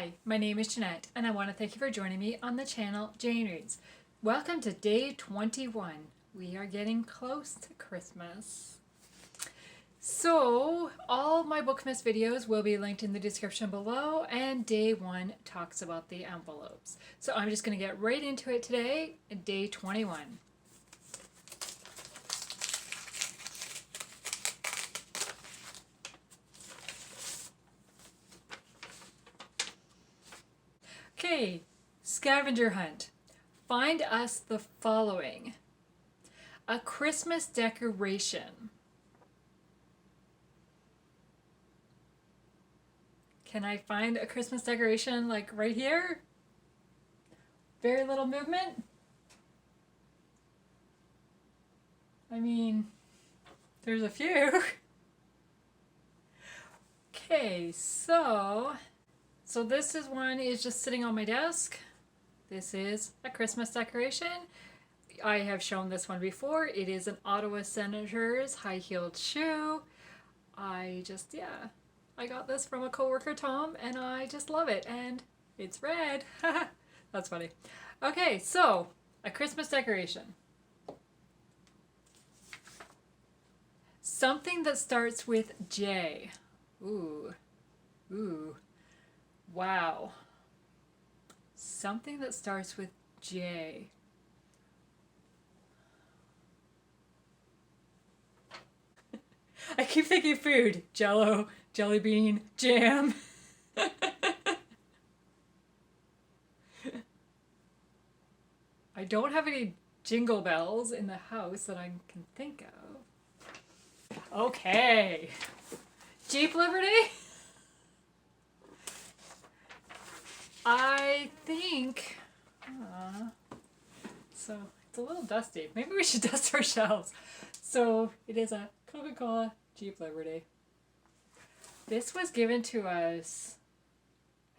Hi, my name is Jeanette, and I want to thank you for joining me on the channel Jane Reads. Welcome to day 21. We are getting close to Christmas. So, all my Bookmas videos will be linked in the description below, and day 1 talks about the envelopes. So I'm just going to get right into it today, day 21. Okay, scavenger hunt. Find us the following. A Christmas decoration. Can I find a Christmas decoration like right here? Very little movement. I mean, there's a few. Okay, so this is one is just sitting on my desk. This is a Christmas decoration. I have shown this one before. It is an Ottawa Senators high-heeled shoe. I got this from a coworker, Tom, and I just love it. And it's red. That's funny. Okay, so a Christmas decoration. Something that starts with J. Ooh. Wow. Something that starts with J. I keep thinking food. Jello, jelly bean, jam. I don't have any jingle bells in the house that I can think of. Okay. Jeep Liberty? I think, so it's a little dusty. Maybe we should dust our shelves. So it is a Coca-Cola Jeep Liberty. This was given to us,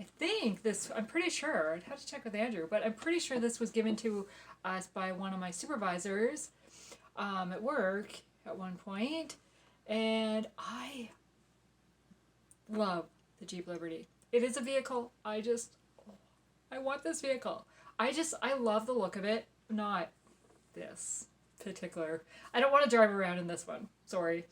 I'm pretty sure, I'd have to check with Andrew, but I'm pretty sure this was given to us by one of my supervisors at work at one point. And I love the Jeep Liberty. It is a vehicle. I want this vehicle. I love the look of it. Not this particular. I don't want to drive around in this one. Sorry.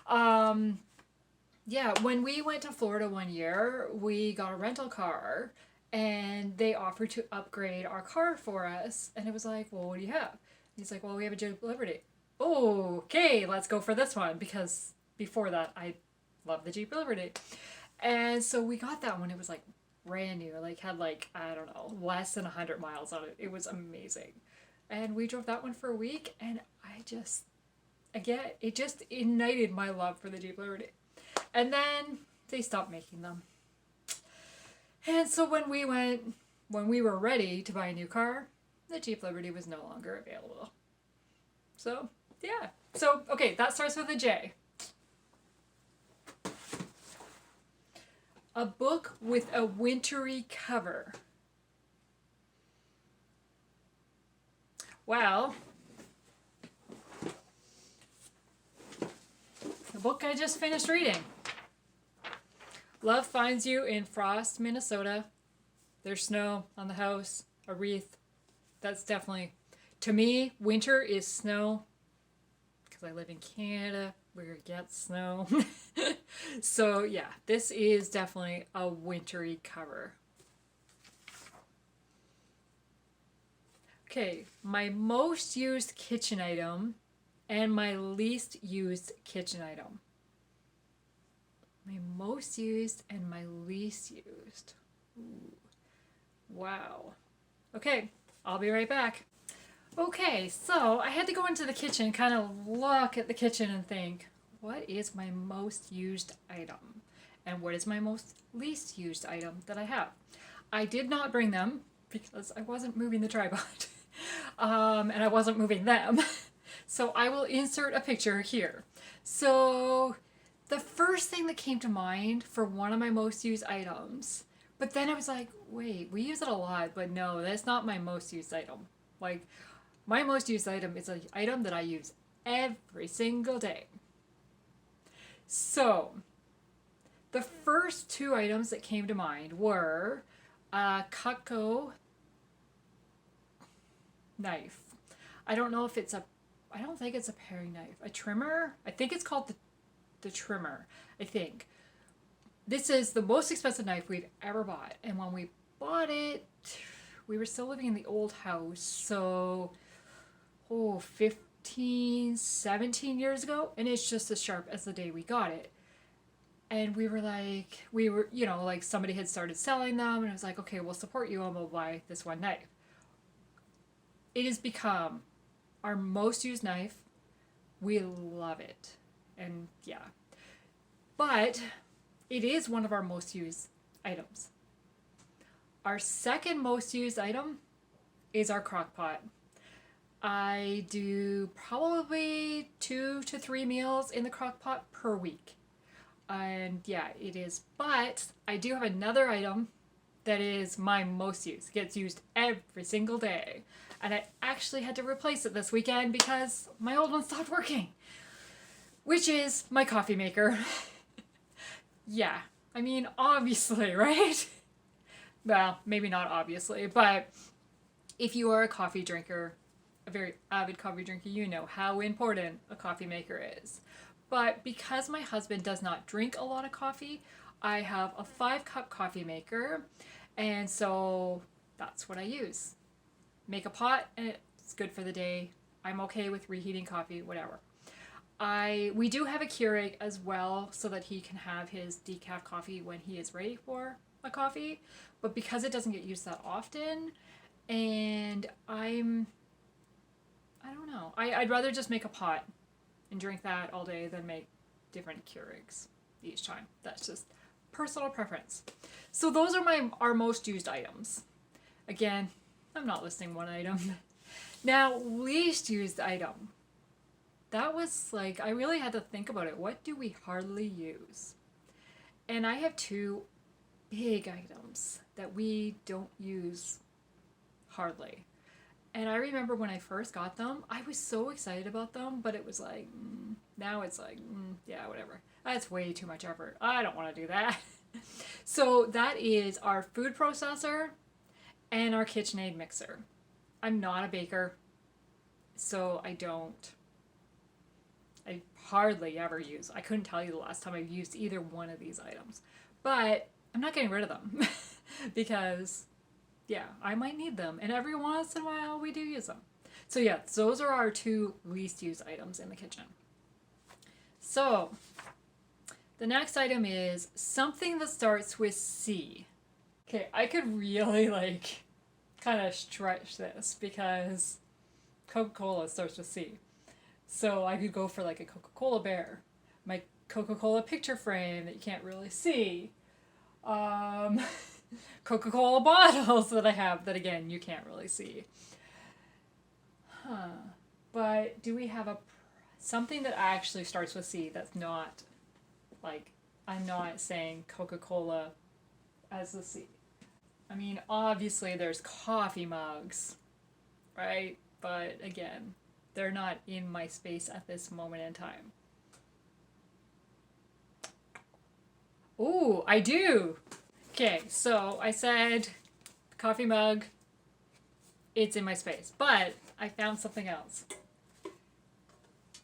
Yeah, when we went to Florida one year, we got a rental car and they offered to upgrade our car for us. And it was like, well, what do you have? He's like, well, we have a Jeep Liberty. Oh, okay, let's go for this one, because before that, I loved the Jeep Liberty. And so we got that one. It was like brand new, had I don't know, less than 100 miles on it. It was amazing. And we drove that one for a week, and it just ignited my love for the Jeep Liberty. And then they stopped making them. And so when we were ready to buy a new car, the Jeep Liberty was no longer available. So, yeah. So, okay, that starts with a J. A book with a wintry cover. Well, the book I just finished reading. Love Finds You in Frost, Minnesota. There's snow on the house, a wreath. That's definitely, to me, winter is snow, because I live in Canada where it gets snow. So yeah, this is definitely a wintry cover. Okay, my most used kitchen item and my least used kitchen item. My most used and my least used. Ooh. Wow. Okay, I'll be right back. Okay, so I had to go into the kitchen, kind of look at the kitchen and think, what is my most used item? And what is my most least used item that I have? I did not bring them because I wasn't moving the tripod. And I wasn't moving them. So I will insert a picture here. So the first thing that came to mind for one of my most used items, but then I was like, wait, we use it a lot, but no, that's not my most used item. My most used item is an item that I use every single day. So, the first two items that came to mind were a Cutco knife. I don't know if it's a, I don't think it's a paring knife. A trimmer? I think it's called the trimmer, I think. This is the most expensive knife we've ever bought. And when we bought it, we were still living in the old house. So, 15, 17 years ago. And it's just as sharp as the day we got it. And we were, like somebody had started selling them. And I was like, okay, we'll support you and we'll buy this one knife. It has become our most used knife. We love it. And yeah. But it is one of our most used items. Our second most used item is our crock pot. I do probably 2 to 3 meals in the crock pot per week. And yeah, it is. But I do have another item that is my most used. It gets used every single day. And I actually had to replace it this weekend because my old one stopped working. Which is my coffee maker. Yeah, I mean, obviously, right? Well, maybe not obviously, but if you are a coffee drinker, a very avid coffee drinker, you know how important a coffee maker is. But because my husband does not drink a lot of coffee, I have a 5-cup coffee maker, and so that's what I use. Make a pot, and it's good for the day. I'm okay with reheating coffee, whatever. We do have a Keurig as well so that he can have his decaf coffee when he is ready for a coffee. But because it doesn't get used that often, and I don't know. I'd rather just make a pot and drink that all day than make different Keurigs each time. That's just personal preference. So those are our most used items. Again, I'm not listing one item. Now, least used item. That was like, I really had to think about it. What do we hardly use? And I have 2 big items that we don't use hardly. And I remember when I first got them, I was so excited about them, but it was like, now it's like, yeah, whatever. That's way too much effort. I don't want to do that. So that is our food processor and our KitchenAid mixer. I'm not a baker, so I hardly ever use. I couldn't tell you the last time I've used either one of these items. But I'm not getting rid of them because, yeah, I might need them. And every once in a while we do use them. So yeah, those are our 2 least used items in the kitchen. So the next item is something that starts with C. Okay, I could really kind of stretch this because Coca-Cola starts with C. So I could go for like a Coca-Cola bear, my Coca-Cola picture frame that you can't really see, Coca-Cola bottles that I have that again you can't really see. But do we have something that actually starts with C that's not like, I'm not saying Coca-Cola as the C. I mean, obviously there's coffee mugs, right? But again, they're not in my space at this moment in time. Ooh, I do! Okay, so I said coffee mug, it's in my space. But I found something else.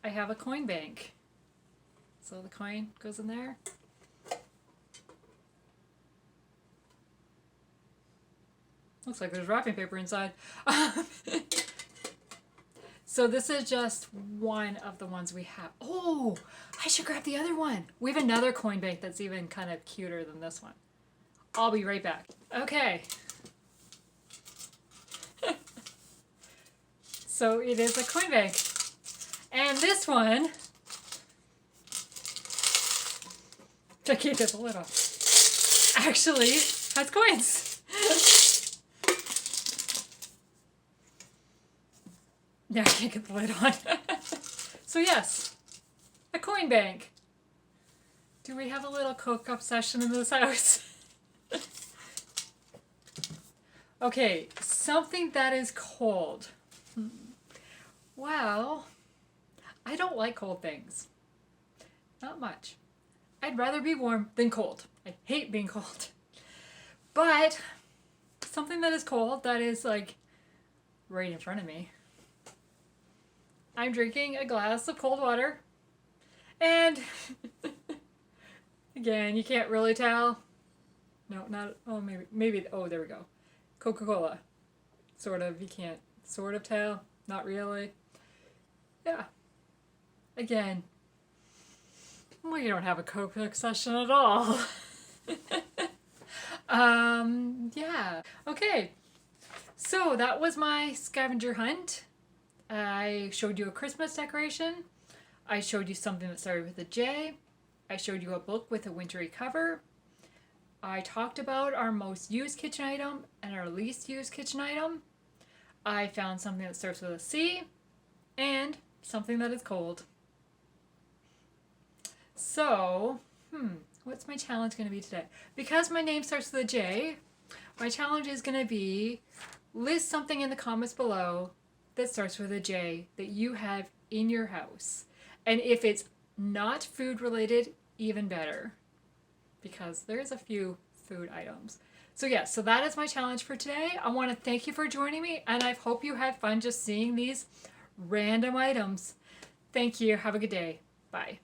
I have a coin bank. So the coin goes in there. Looks like there's wrapping paper inside. So this is just one of the ones we have. Oh, I should grab the other one. We have another coin bank that's even kind of cuter than this one. I'll be right back. Okay. So it is a coin bank. And this one, I can't get the lid off, actually has coins. Now I can't get the lid on. So yes, a coin bank. Do we have a little Coke obsession in this house? Okay, something that is cold. Well, I don't like cold things. Not much. I'd rather be warm than cold. I hate being cold. But something that is cold that is like right in front of me. I'm drinking a glass of cold water. And again, you can't really tell. No, not, oh, maybe, oh, there we go. Coca-Cola. Sort of, you can't sort of tell. Not really. Yeah. Again, well, you don't have a Coke session at all. Yeah. Okay. So that was my scavenger hunt. I showed you a Christmas decoration. I showed you something that started with a J. I showed you a book with a wintry cover. I talked about our most used kitchen item and our least used kitchen item. I found something that starts with a C and something that is cold. So, what's my challenge going to be today? Because my name starts with a J, my challenge is going to be list something in the comments below that starts with a J that you have in your house. And if it's not food related, even better. Because there's a few food items. So yeah, so that is my challenge for today. I want to thank you for joining me, and I hope you had fun just seeing these random items. Thank you. Have a good day. Bye.